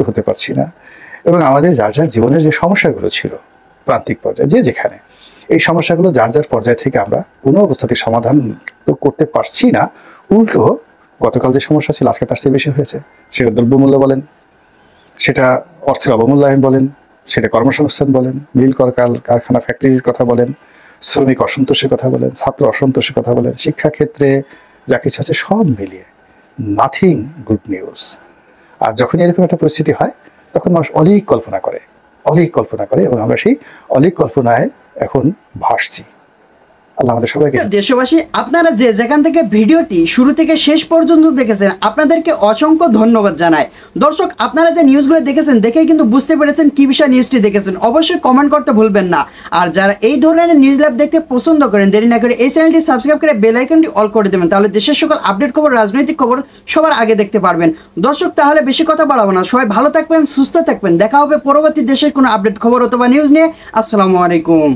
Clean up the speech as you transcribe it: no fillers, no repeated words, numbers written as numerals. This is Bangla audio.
হতে পারছি না, এবং আমাদের যার যার জীবনের যে সমস্যাগুলো ছিল প্রান্তিক পর্যায়ে যে যেখানে, এই সমস্যাগুলো যার যার পর্যায় থেকে আমরা কোনো অবস্থাতে সমাধান তো করতে পারছি না, উল্টো গতকাল যে সমস্যা ছিল আজকে তার চেয়ে বেশি হয়েছে। সেটা দ্রব্যমূল্য বলেন, সেটা অর্থের অবমূল্যায়ন বলেন, সেটা কর্মসংস্থান বলেন, মিল কারখানা ফ্যাক্টরির কথা বলেন, শ্রমিক অসন্তোষের কথা বলেন, ছাত্র অসন্তোষের কথা বলেন, শিক্ষাক্ষেত্রে যা কিছু আছে সব মিলিয়ে নাথিং গুড নিউজ। আর যখন এরকম একটা পরিস্থিতি হয় তখন মানুষ অলিক কল্পনা করে এবং আমরা সেই অলিক কল্পনায় এখন ভাসছি। আল্লাহ আমাদের সবাইকে। দেশবাসী, আপনারা যে যেখান থেকে ভিডিওটি শুরু থেকে শেষ পর্যন্ত দেখেছেন আপনাদেরকে অসংখ্য ধন্যবাদ জানাই। দর্শক, আপনারা যে নিউজগুলো দেখেছেন দেখে কিন্তু বুঝতে পেরেছেন কি বিষয় নিউজটি দেখেছেন, অবশ্যই কমেন্ট করতে ভুলবেন না। আর যারা এই ধরনের নিউজ লাইভ দেখতে পছন্দ করেন দেরি না করে এই চ্যানেলটি সাবস্ক্রাইব করে বেল আইকনটি অল করে দেবেন, তাহলে দেশের সকল আপডেট খবর, রাজনৈতিক খবর সবার আগে দেখতে পারবেন। দর্শক, তাহলে বেশি কথা বাড়াবো না, সবাই ভালো থাকবেন, সুস্থ থাকবেন, দেখা হবে পরবর্তী দেশের কোনো আপডেট খবর অথবা নিউজ নিয়ে। আসসালামু আলাইকুম।